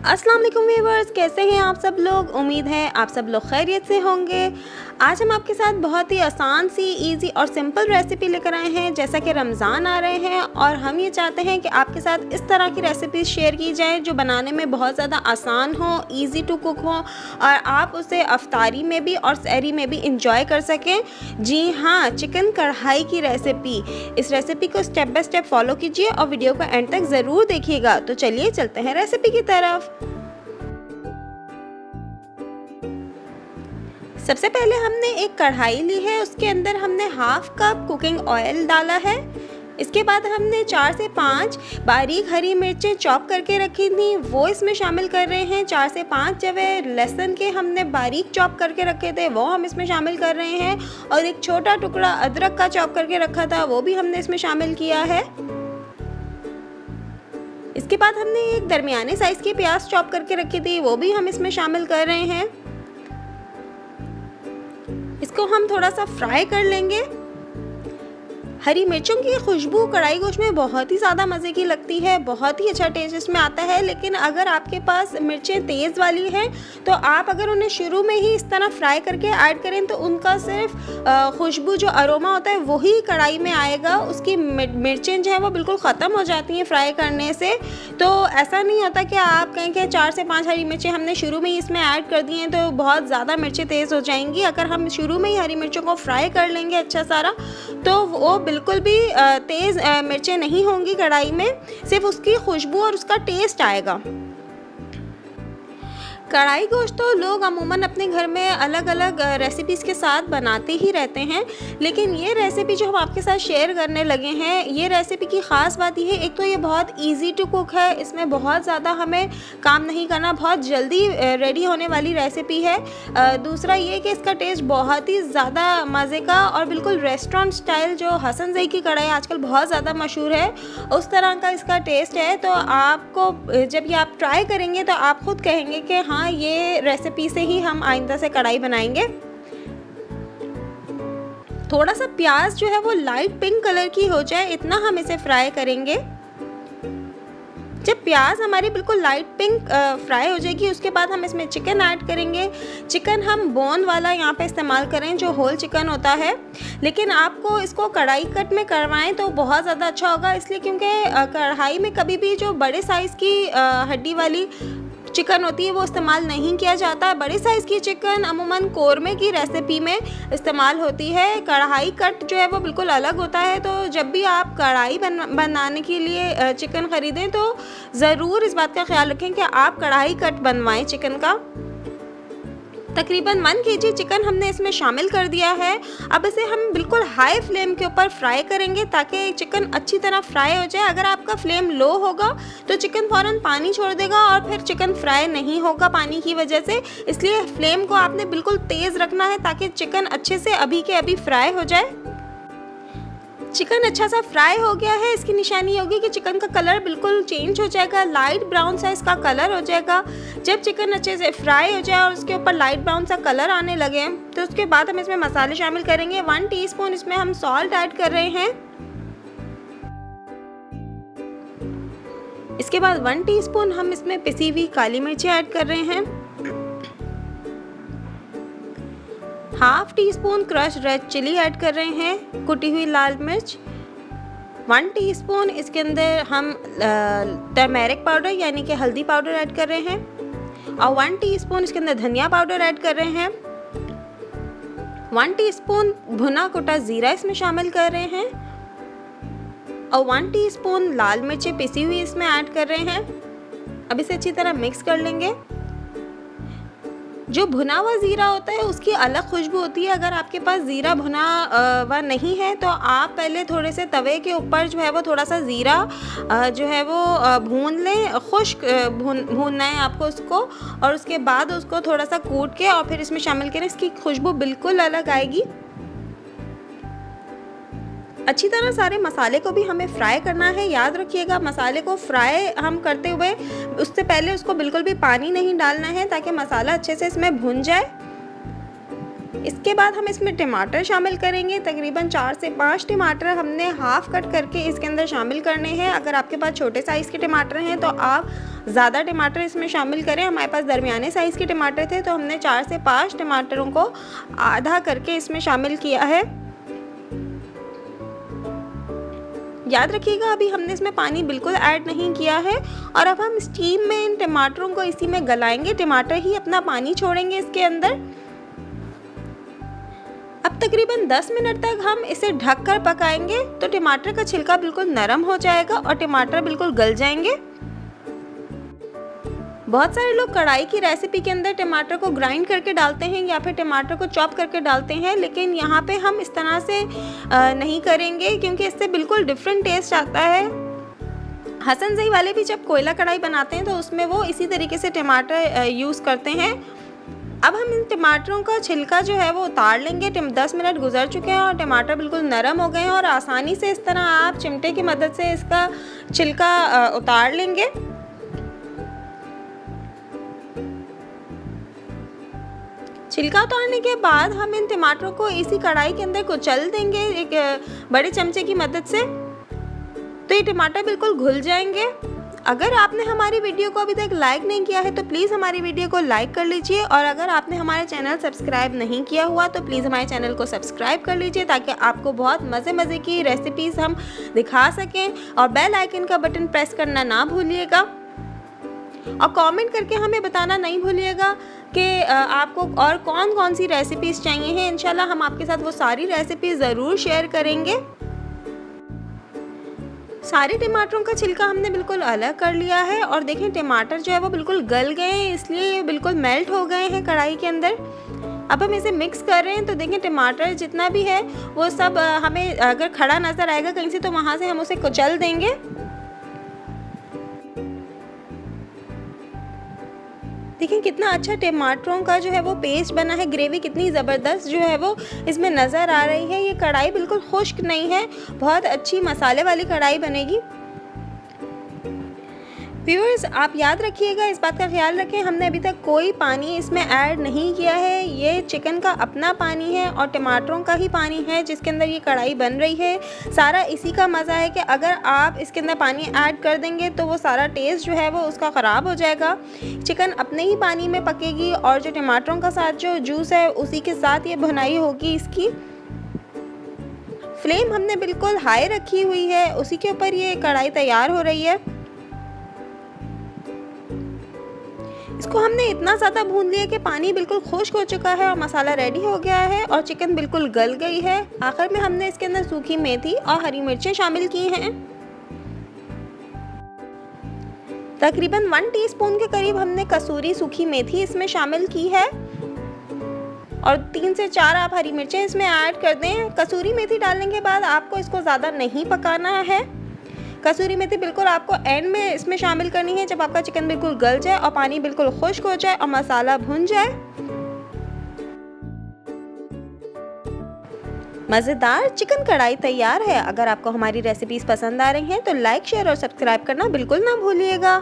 अस्सलाम वालेकुम व्यूअर्स, कैसे हैं आप सब लोग। उम्मीद है आप सब लोग खैरियत से होंगे। आज हम आपके साथ बहुत ही आसान सी इजी और सिंपल रेसिपी लेकर आए हैं। जैसा कि रमज़ान आ रहे हैं और हम ये चाहते हैं कि आपके साथ इस तरह की रेसिपीज़ शेयर की जाए जो बनाने में बहुत ज़्यादा आसान हो, इजी टू कुक हो और आप उसे अफ्तारी में भी और सहरी में भी इंजॉय कर सकें। जी हाँ, चिकन कढ़ाई की रेसिपी। इस रेसिपी को स्टेप बाय स्टेप फॉलो कीजिए और वीडियो को एंड तक ज़रूर देखिएगा। तो चलिए चलते हैं रेसिपी की तरफ। सबसे पहले हमने एक कढ़ाई ली है, उसके अंदर हमने हाफ कप कुकिंग ऑयल डाला है। इसके बाद हमने 4 से 5 बारीक हरी मिर्चें चॉप करके रखी थी, वो इसमें शामिल कर रहे हैं। 4 से 5 जवे लहसुन के हमने बारीक चॉप करके रखे थे, वो हम इसमें शामिल कर रहे हैं। और एक छोटा टुकड़ा अदरक का चॉप करके रखा था, वो भी हमने इसमें शामिल किया है। इसके बाद हमने एक दरमियाने साइज़ की प्याज चॉप करके रखी थी, वो भी हम इसमें शामिल कर रहे हैं। इसको हम थोड़ा सा फ्राई कर लेंगे। हरी मिर्चों की खुशबू कढ़ाई गोश्त में बहुत ही ज़्यादा मज़े की लगती है, बहुत ही अच्छा टेस्ट इसमें आता है। लेकिन अगर आपके पास मिर्चें तेज़ वाली हैं तो आप अगर उन्हें शुरू में ही इस तरह फ्राई करके ऐड करें तो उनका सिर्फ खुशबू जो अरोमा होता है वही कढ़ाई में आएगा। उसकी मिर्चें जो है वो बिल्कुल ख़त्म हो जाती हैं फ्राई करने से। तो ऐसा नहीं होता कि आप कहें कि 4 से 5 हरी मिर्चें हमने शुरू में ही इसमें ऐड कर दी हैं तो बहुत ज़्यादा मिर्चें तेज़ हो जाएंगी। अगर हम शुरू में ही हरी मिर्चों को फ्राई कर लेंगे अच्छा सारा तो वो बिल्कुल भी तेज़ मिर्चें नहीं होंगी कढ़ाई में, सिर्फ उसकी खुशबू और उसका टेस्ट आएगा। कढ़ाई गोश्त तो लोग अमूमन अपने घर में अलग अलग रेसिपीज़ के साथ बनाते ही रहते हैं, लेकिन ये रेसिपी जो हम आपके साथ शेयर करने लगे हैं, ये रेसिपी की ख़ास बात ये है, एक तो ये बहुत इजी टू कुक है, इसमें बहुत ज़्यादा हमें काम नहीं करना, बहुत जल्दी रेडी होने वाली रेसिपी है। दूसरा ये कि इसका टेस्ट बहुत ही ज़्यादा मज़े का और बिल्कुल रेस्टोरेंट स्टाइल, जो हसन ज़ई की कढ़ाई आजकल बहुत ज़्यादा मशहूर है, उस तरह का इसका टेस्ट है। तो आपको जब ये आप ट्राई करेंगे तो आप खुद कहेंगे कि हाँ, ये रेसिपी से ही हम आइंदा से कढ़ाई बनाएंगे। थोड़ा सा प्याज जो है वो लाइट पिंक कलर की हो जाए, इतना हम इसे फ्राई करेंगे। जब प्याज हमारी बिल्कुल लाइट पिंक फ्राई हो जाएगी, उसके बाद हम इसमें चिकन ऐड करेंगे। चिकन हम बोन वाला यहाँ पे इस्तेमाल करें, जो होल चिकन होता है, लेकिन आपको इसको कढ़ाई कट में करवाएं तो बहुत ज़्यादा अच्छा होगा। इसलिए क्योंकि कढ़ाई में कभी भी जो बड़े साइज़ की हड्डी वाली चिकन होती है वो इस्तेमाल नहीं किया जाता है। बड़े साइज़ की चिकन अमूमन कोरमे की रेसिपी में इस्तेमाल होती है। कढ़ाई कट जो है वो बिल्कुल अलग होता है। तो जब भी आप कढ़ाई बनाने के लिए चिकन ख़रीदें तो ज़रूर इस बात का ख्याल रखें कि आप कढ़ाई कट बनवाएं चिकन का। तकरीबन 1 केजी चिकन हमने इसमें शामिल कर दिया है। अब इसे हम बिल्कुल हाई फ्लेम के ऊपर फ्राई करेंगे ताकि चिकन अच्छी तरह फ्राई हो जाए। अगर आपका फ्लेम लो होगा तो चिकन फ़ौरन पानी छोड़ देगा और फिर चिकन फ्राई नहीं होगा पानी की वजह से। इसलिए फ्लेम को आपने बिल्कुल तेज़ रखना है ताकि चिकन अच्छे से अभी के अभी फ्राई हो जाए। चिकन अच्छा सा फ्राई हो गया है, इसकी निशानी होगी कि चिकन का कलर बिल्कुल चेंज हो जाएगा, लाइट ब्राउन सा इसका कलर हो जाएगा। जब चिकन अच्छे से फ्राई हो जाए और उसके ऊपर लाइट ब्राउन सा कलर आने लगे तो उसके बाद हम इसमें मसाले शामिल करेंगे। 1 टीस्पून इसमें हम सॉल्ट ऐड कर रहे हैं। इसके बाद 1 टीस्पून हम इसमें पिसी हुई काली मिर्ची ऐड कर रहे हैं। Half teaspoon crush red chilli add कर रहे हैं, कुटी हुई लाल मिर्च। 1 टीस्पून इसके अंदर हम टर्मेरिक पाउडर यानी कि हल्दी पाउडर ऐड कर रहे हैं और 1 टीस्पून इसके अंदर धनिया पाउडर ऐड कर रहे हैं। 1 टीस्पून भुना कुटा ज़ीरा इसमें शामिल कर रहे हैं और 1 टीस्पून लाल मिर्चें पिसी हुई इसमें ऐड कर रहे हैं। अब इसे अच्छी तरह मिक्स कर लेंगे। जो भुना हुआ ज़ीरा होता है उसकी अलग खुशबू होती है। अगर आपके पास ज़ीरा भुना हुआ नहीं है तो आप पहले थोड़े से तवे के ऊपर जो है वो थोड़ा सा ज़ीरा जो है वो भून लें, खुश्क भूनना है आपको उसको, और उसके बाद उसको थोड़ा सा कूट के और फिर इसमें शामिल करें। इसकी खुशबू बिल्कुल अलग आएगी। अच्छी तरह सारे मसाले को भी हमें फ्राई करना है। याद रखिएगा, मसाले को फ्राई हम करते हुए उससे पहले उसको बिल्कुल भी पानी नहीं डालना है ताकि मसाला अच्छे से इसमें भुन जाए। इसके बाद हम इसमें टमाटर शामिल करेंगे। तकरीबन 4 से 5 टमाटर हमने हाफ़ कट करके इसके अंदर शामिल करने हैं। अगर आपके पास छोटे साइज़ के टमाटर हैं तो आप ज़्यादा टमाटर इसमें शामिल करें। हमारे पास दरमियाने साइज़ के टमाटर थे तो हमने 4 से 5 टमाटरों को आधा करके इसमें शामिल किया है। याद रखिएगा अभी हमने इसमें पानी बिल्कुल ऐड नहीं किया है और अब हम स्टीम में इन टमाटरों को इसी में गलाएंगे। टमाटर ही अपना पानी छोड़ेंगे इसके अंदर। अब तकरीबन 10 मिनट तक हम इसे ढककर पकाएंगे तो टमाटर का छिलका बिल्कुल नरम हो जाएगा और टमाटर बिल्कुल गल जाएंगे। बहुत सारे लोग कढ़ाई की रेसिपी के अंदर टमाटर को ग्राइंड करके डालते हैं या फिर टमाटर को चॉप करके डालते हैं, लेकिन यहाँ पे हम इस तरह से नहीं करेंगे क्योंकि इससे बिल्कुल डिफरेंट टेस्ट आता है। हसन ज़ई वाले भी जब कोयला कढ़ाई बनाते हैं तो उसमें वो इसी तरीके से टमाटर यूज़ करते हैं। अब हम इन टमाटरों का छिलका जो है वो उतार लेंगे। 10 मिनट गुजर चुके हैं और टमाटर बिल्कुल नरम हो गए हैं और आसानी से इस तरह आप चिमटे की मदद से इसका छिलका उतार लेंगे। छिलका उतारने के बाद हम इन टमाटरों को इसी कढ़ाई के अंदर कुचल देंगे एक बड़े चमचे की मदद से, तो ये टमाटर बिल्कुल घुल जाएंगे। अगर आपने हमारी वीडियो को अभी तक लाइक नहीं किया है तो प्लीज़ हमारी वीडियो को लाइक कर लीजिए और अगर आपने हमारे चैनल सब्सक्राइब नहीं किया हुआ तो प्लीज़ हमारे चैनल को सब्सक्राइब कर लीजिए ताकि आपको बहुत मज़े की रेसिपीज़ हम दिखा सकें। और बेल आइकन का बटन प्रेस करना ना भूलिएगा और कमेंट करके हमें बताना नहीं भूलिएगा कि आपको और कौन सी रेसिपीज़ चाहिए हैं। इंशाल्लाह हम आपके साथ वो सारी रेसिपीज़ ज़रूर शेयर करेंगे। सारे टमाटरों का छिलका हमने बिल्कुल अलग कर लिया है और देखें टमाटर जो है वो बिल्कुल गल गए हैं, इसलिए ये बिल्कुल मेल्ट हो गए हैं कढ़ाई के अंदर। अब हम इसे मिक्स कर रहे हैं तो देखें टमाटर जितना भी है वो सब हमें अगर खड़ा नज़र आएगा कहीं से तो वहाँ से हम उसे कुचल देंगे। देखिए कितना अच्छा टमाटरों का जो है वो पेस्ट बना है, ग्रेवी कितनी ज़बरदस्त जो है वो इसमें नज़र आ रही है। ये कढ़ाई बिल्कुल खुश्क नहीं है, बहुत अच्छी मसाले वाली कढ़ाई बनेगी। व्यूअर्स आप याद रखिएगा, इस बात का ख्याल रखें, हमने अभी तक कोई पानी इसमें ऐड नहीं किया है। ये चिकन का अपना पानी है और टमाटरों का ही पानी है जिसके अंदर ये कढ़ाई बन रही है। सारा इसी का मज़ा है कि अगर आप इसके अंदर पानी ऐड कर देंगे तो वो सारा टेस्ट जो है वो उसका ख़राब हो जाएगा। चिकन अपने ही पानी में पकेगी और जो टमाटरों का साथ जो जूस है उसी के साथ ये भुनाई होगी। इसकी फ्लेम हमने बिल्कुल हाई रखी हुई है, उसी के ऊपर ये कढ़ाई तैयार हो रही है। इसको हमने इतना ज़्यादा भून लिया कि पानी बिल्कुल खुश्क हो चुका है और मसाला रेडी हो गया है और चिकन बिल्कुल गल गई है। आखिर में हमने इसके अंदर सूखी मेथी और हरी मिर्चें शामिल की हैं। तकरीबन 1 टीस्पून के करीब हमने कसूरी सूखी मेथी इसमें शामिल की है और 3 से 4 आप हरी मिर्चें इसमें ऐड कर दें। कसूरी मेथी डालने के बाद आपको इसको ज़्यादा नहीं पकाना है। कसूरी मेथी बिल्कुल आपको एंड में इसमें शामिल करनी है जब आपका चिकन बिल्कुल गल जाए और पानी बिल्कुल खुश्क हो जाए और मसाला भुन जाए। मज़ेदार चिकन कढ़ाई तैयार है। अगर आपको हमारी रेसिपीज़ पसंद आ रही हैं तो लाइक शेयर और सब्सक्राइब करना बिल्कुल ना भूलिएगा।